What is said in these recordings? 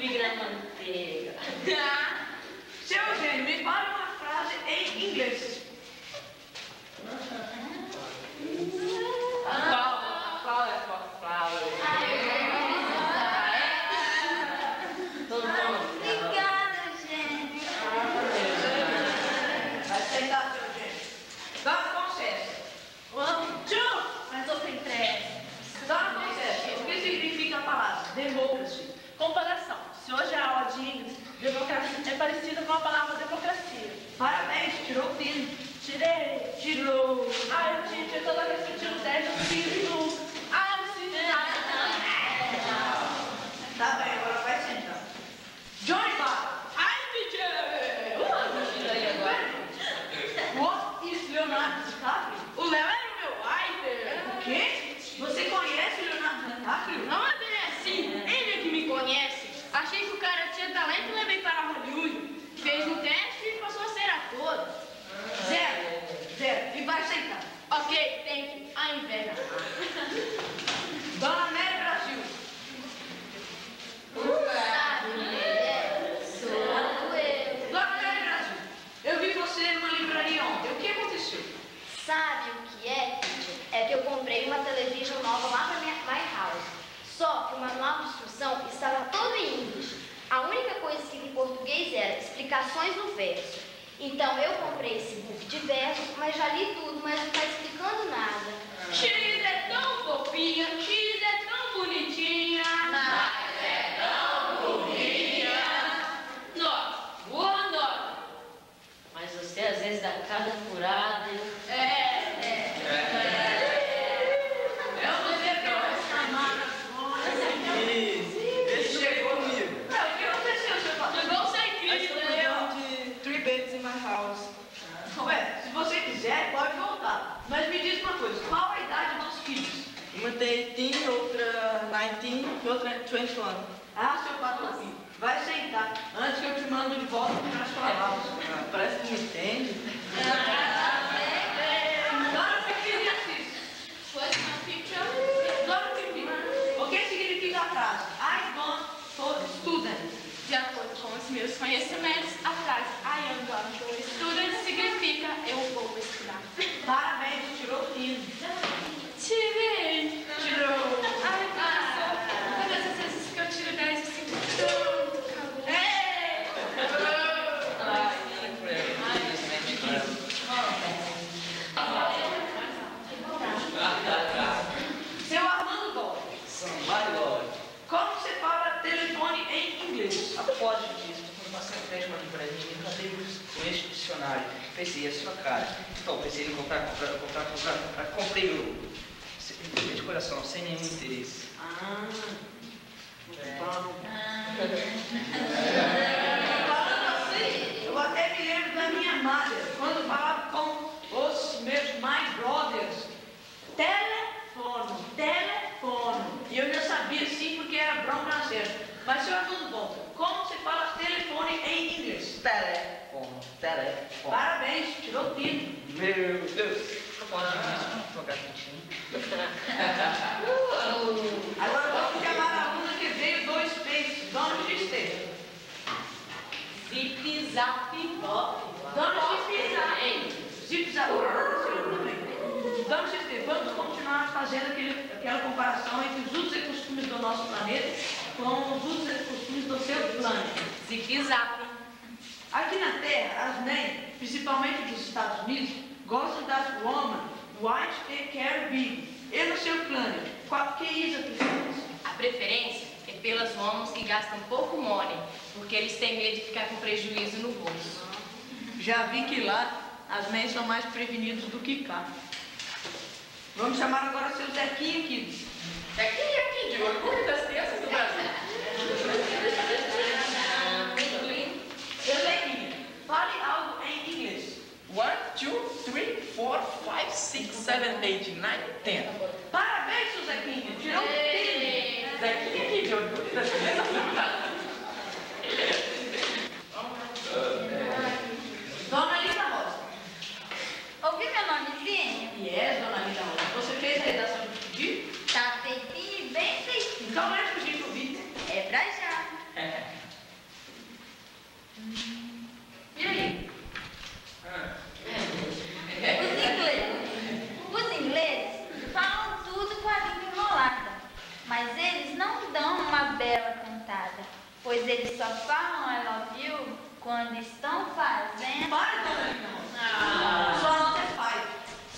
migra na manteiga. Seu Eugênio, me fale uma frase em inglês. Qual é a sua frase? Obrigada, Eugênio. Vai sentar, seu Eugênio. Dona Conceição. Mas eu tenho pressa. Dona Conceição, o que significa a palavra democracy? Comparação. Se hoje a aula de inglês, democracia é parecida com a palavra democracia. Parabéns, tirou o tiro. Tirei. Tirou. Ai, eu tinha toda vez que eu tiro 10, eu tiro. Ai, eu Tá bem, agora vai sentar. Johnny Barr. Ai, teacher. What is Leonardo DiCaprio? O Léo era o meu wiper. O quê? Você conhece o Leonardo DiCaprio? Não é bem assim. Ele é que me conhece. Achei que o cara tinha talento e levei para Hollywood. Fez um teste e passou a ser ator. Zero. E vai sentar. Ok, thank you. A inveja. Dona Mary Brasil. Sou eu. Dona Mary Brasil, eu vi você numa livraria ontem. O que aconteceu? Sabe o que é, teacher? É que eu comprei uma televisão nova lá pra minha my house. Só que o manual de instrução estava todo em inglês. A única coisa escrita em português era explicações no verso. Então eu comprei esse book de versos, mas já li tudo, mas não está explicando nada. X é tão fofinha, X é tão bonitinha. Mas é tão burrinha. Nota, boa nota. Mas você às vezes dá cada furada. Eu vou dizer que eu vou chamar Esse chegou comigo. O que aconteceu, seu patrão? Chegou sem crise, né? De 3 beds in my house. Ué, se você quiser, pode voltar. Mas me diz uma coisa, qual a idade dos filhos? Uma tem 18, outra 19 e outra 21. Ah, seu patrão, vai sentar, antes que eu te mando de volta para a sua house. Parece que me entende. Dona Pipi Assis. Foi uma picture. Dona Pipi, o que significa a frase I gone for student? De acordo com os meus conhecimentos, a frase I am going to student significa eu vou estudar. Parabéns, tirou o tino. Tirei. Tirou. Ai, professor, todas as vezes que eu tiro 10, eu sinto tanto calor. Seu Armando Dolph, como você fala telefone em inglês? Após disso, quando você fez uma livraria, eu já dei com este dicionário. Pensei, a sua cara. Então, pensei em comprar. Comprei o. De coração, sem nenhum interesse. Falando assim, eu até me lembro da minha mother, quando falava com os meus my brothers. Telefono. E eu já sabia sim porque era Brown brasileiro. Mas, senhor Armando Dolph, como se fala telefone em inglês? Telefone. Parabéns, tirou o tino. Meu Deus. Pode jogar quentinho. Agora vamos chamar a aluna que veio dois peixes, Dona Gisteira. Zip, zap, bop. Dona Gisteira. Zip, zap, Dona Gisteira, vamos continuar fazendo aquela comparação entre os usos e costumes do nosso planeta com os usos e costumes do seu planeta. Zip, zap. Aqui na Terra, as mães, principalmente dos Estados Unidos, gostam das women, white e care big. E no seu planeta, qual que é isso aqui? A preferência é pelas homens que gastam pouco money, porque eles têm medo de ficar com prejuízo no bolso. Já vi que lá as mães são mais prevenidos do que cá. Vamos chamar agora seu Zequinha aqui. Zequinha aqui, de orgulho das crianças do Brasil. Seu Zequinha, fale algo em inglês. 1, 2, 3, 4, 5, 6, 7, 8, 9, 10. Parabéns, seu Zequinha, tirou o tino. Zequinha aqui, de orgulho das crianças do Brasil. Dona Lida Rosa. Ouviu meu nomezinho? Dona Lida Rosa, você fez a redação de pedir? Tá feitinho e bem feitinho. Então lembra pra gente ouvir. É pra já. quando estão fazendo... Para, dona Lina. Sua nota é 5.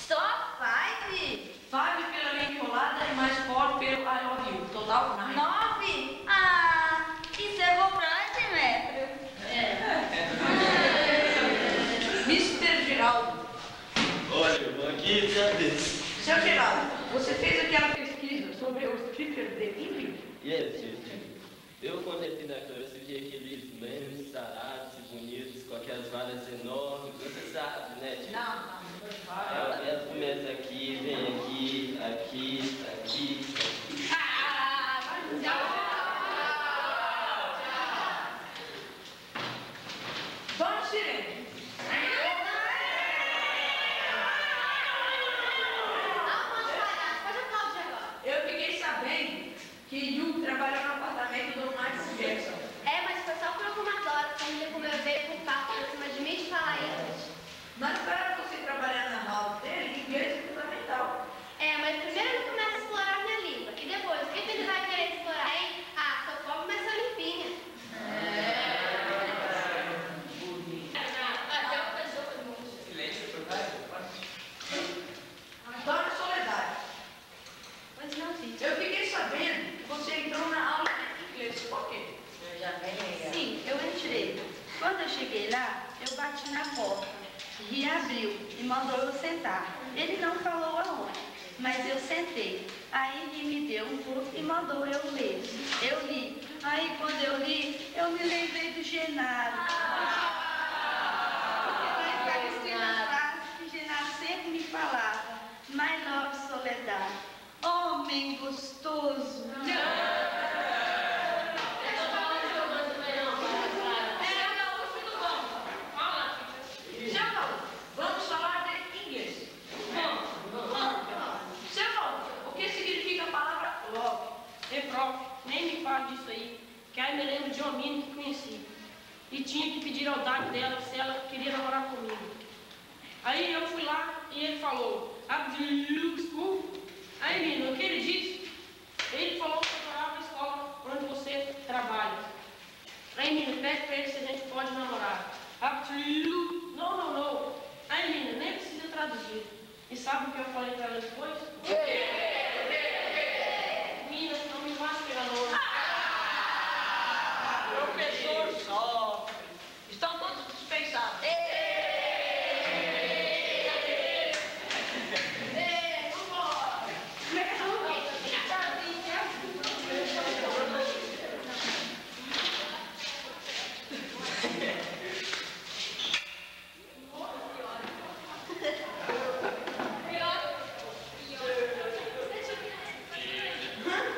Só 5? 5 pela linha enrolada e mais 4 pelo I love you. Total 9. 9? Ah, isso é bobagem, metro. Mr. Geraldo. Olha, eu vou aqui desse. Seu Geraldo, você fez aquela pesquisa sobre os triggers de Imp? Yes, eu quando fui na classe vi aqueles bem sarados e bonitos, com aquelas varas enormes, você sabe, né? Tipo, ela começa aqui, vem aqui, aqui, aqui. Dona Sirene. Eu fiquei sabendo que Yu trabalha no apartamento do Max Jackson. É, mas foi só por algumas horas que a gente comeu veio com papo por cima de mim de falar inglês. Mas para você trabalhar na house dele, inglês é fundamental. É, mas primeiro ele começa a explorar minha língua. E depois, o que ele vai querer explorar, hein? Ah, só come começa limpinha. Dona Soledade, Pois não, filho. eu fiquei sabendo que você entrou na aula de inglês. Por quê? Sim, eu entrei. Quando eu cheguei lá, eu bati na porta. Ri abriu e mandou eu sentar. Ele não falou aonde, mas eu sentei. Aí ele me deu um livro e mandou eu ler. Eu li. Aí quando eu li, eu me lembrei do Genaro. Porque lá estava escrito as frases que Genaro sempre me falava. My love, Soledade. Homem gostoso. Vamos falar de inglês. Seu nome, o que significa a palavra love? Prof, nem me fale disso aí, que aí me lembro de uma menina que conheci. E tinha que pedir ao dado dela se ela queria namorar comigo. Aí eu fui lá e ele falou, Abdul. Aí, menino, o que ele disse? Ele falou que adorava a escola onde você trabalha. Aí, menino, pede pra ele se a gente pode namorar. Abdul. Não. Aí, menino, nem precisa traduzir. E sabe o que eu falei pra ela depois? Menina, não me faz pegar novo. Professor só. Estão todos dispensados.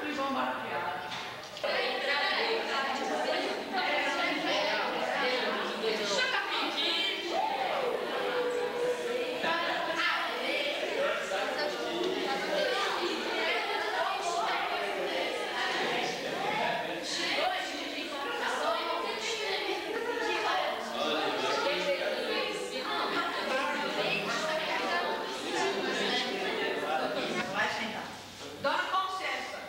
Eles vão baratear. Vai sentar. Dona Concessa.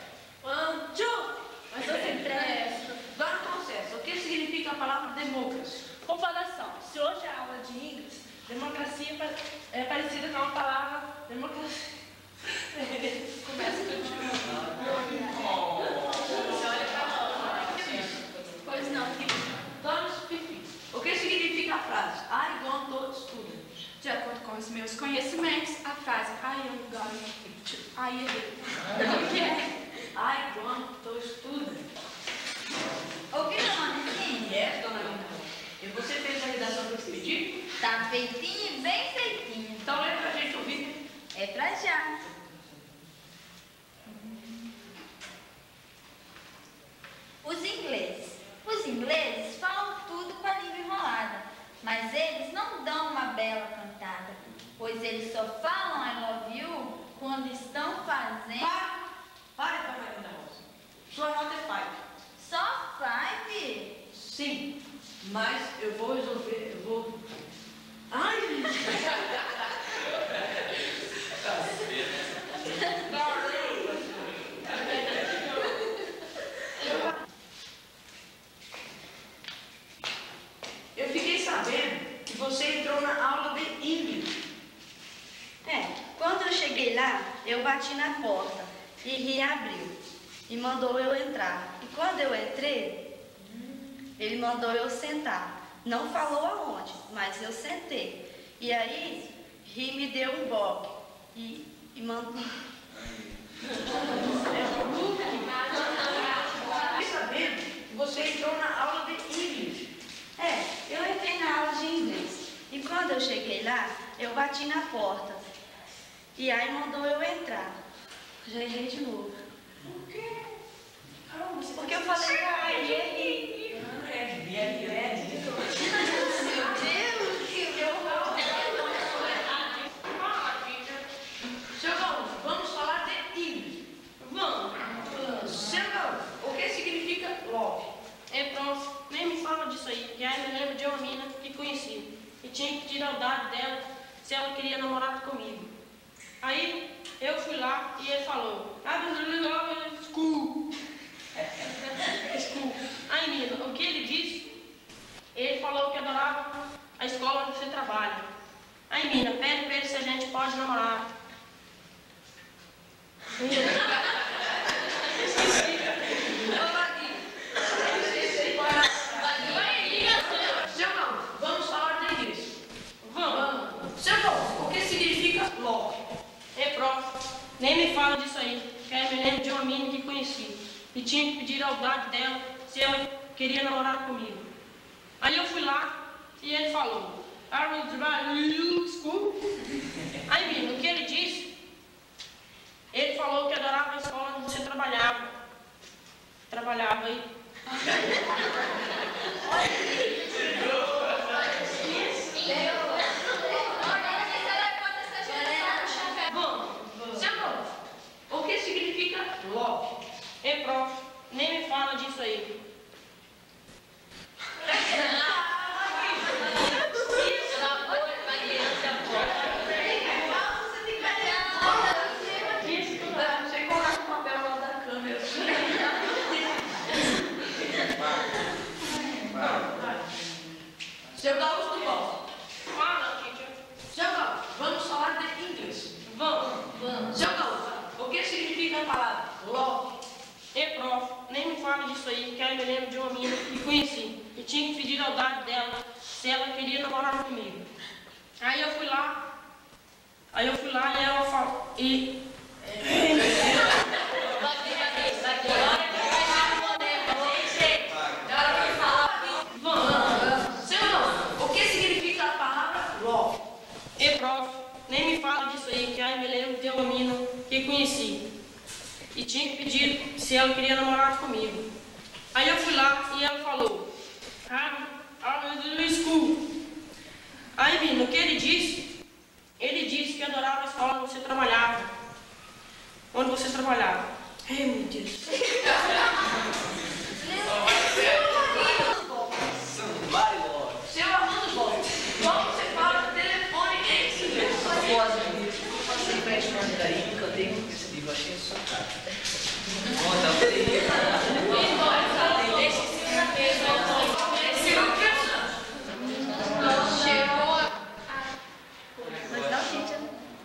Mas você interessa. Dona Concessa, o que significa a palavra democracia? Comparação. Se hoje a aula de inglês, democracia é parecida com a palavra democracia. Começa Pois não, filho. Dona Fifi, o que significa a frase I want to student? De acordo com os meus conhecimentos, a frase I am going to... Aí errei. O que é? I want to student. Ouviu, dona Netinha? Yes, dona Linda. E você fez a redação desse pedido? Tá feitinho, bem feitinho. Então lê pra gente ouvir. É pra já. Os ingleses falam tudo com a língua enrolada, mas eles não dão uma bela cantada, pois eles só falam I love you quando estão fazendo... Para, dona Linda Rosa. Sua nota é 5. Só 5? Sim, mas eu vou resolver, Ai! Eu fiquei cheguei lá, eu bati na porta e reabriu e mandou eu entrar. E quando eu entrei, ele mandou eu sentar. Não falou aonde, mas eu sentei. E aí, Ri me deu um boque e mandou... Fiquei sabendo que você entrou na aula de inglês. Eu entrei na aula de inglês. E quando eu cheguei lá, eu bati na porta. E aí mandou eu entrar. Já errei de novo. Por quê? Porque eu falei, Ri. Seu Galo, vamos falar de inglês. Vamos. Seu Galo, o que significa love? Pronto, nem me fala disso aí, que aí me lembro de uma menina que conheci. E tinha que tirar o dado dela se ela queria namorar comigo. Aí eu fui lá e ele falou, school. Aí menina, o que ele disse? Ele falou que adorava a escola onde você trabalha. Aí menina, pede pra ele se a gente pode namorar. Seu Galo, vamos falar de inglês. Vamos. Seu Galo, o que significa love? Prof, nem me fala disso aí, que aí me lembro de uma menina que conheci. E tinha que pedir a idade dela se ela queria namorar comigo. Aí eu fui lá e ele falou, I will drive you to school. Aí menina, o que ele disse? Ele falou que adorava a escola onde você trabalhava. Trabalhava aí. Seu Galo, o que significa love? Prof, nem me fala disso aí. Você coloca o papel lá da câmera. Seu Galo, tudo bom? Fala, teacher. Seu Galo, vamos falar de inglês. Vamos. Seu Galo, o que significa a palavra love? Prof, nem me fala disso aí, que aí me lembro de uma menina que conheci. E tinha que pedir a idade dela se ela queria namorar comigo. Aí eu fui lá e ela falou. Seu Galo, o que significa a palavra love? Prof, nem me fala disso aí, que aí me lembro de uma menina que conheci. E tinha que pedir se ela queria namorar comigo. Aí eu fui lá e ela falou, I will school. Aí, menina, o que ele disse? Ele disse que adorava a escola onde você trabalhava. Onde você trabalhava. Ai, meu Deus. Seu Armando Gomes, como você fala do telefone em inglês? Eu passei pra esse mandarim e cantei com esse livro, achei isso sua cara.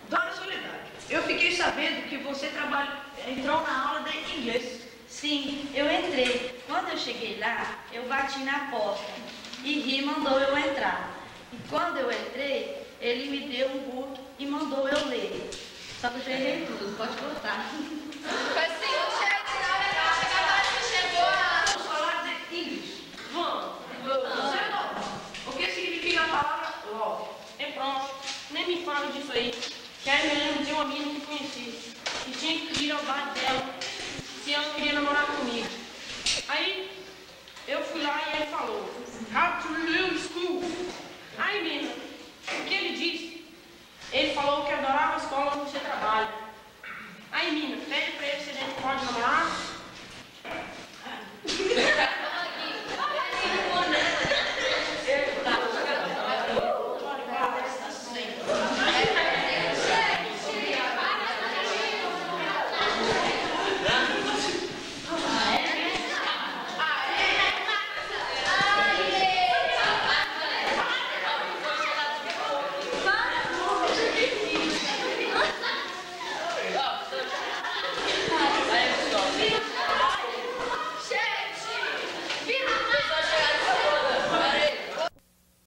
Dona Soledade, eu fiquei sabendo que você entrou na aula de inglês. Sim, eu entrei. Quando eu cheguei lá, eu bati na porta e Ri mandou eu entrar. E quando eu entrei, ele me deu um book e mandou eu ler. Só que eu já errei tudo, pode cortar. Vamos falar de inglês. Vamos. O que significa a palavra love? Pronto, nem me fala disso aí, que aí me lembro de uma menina que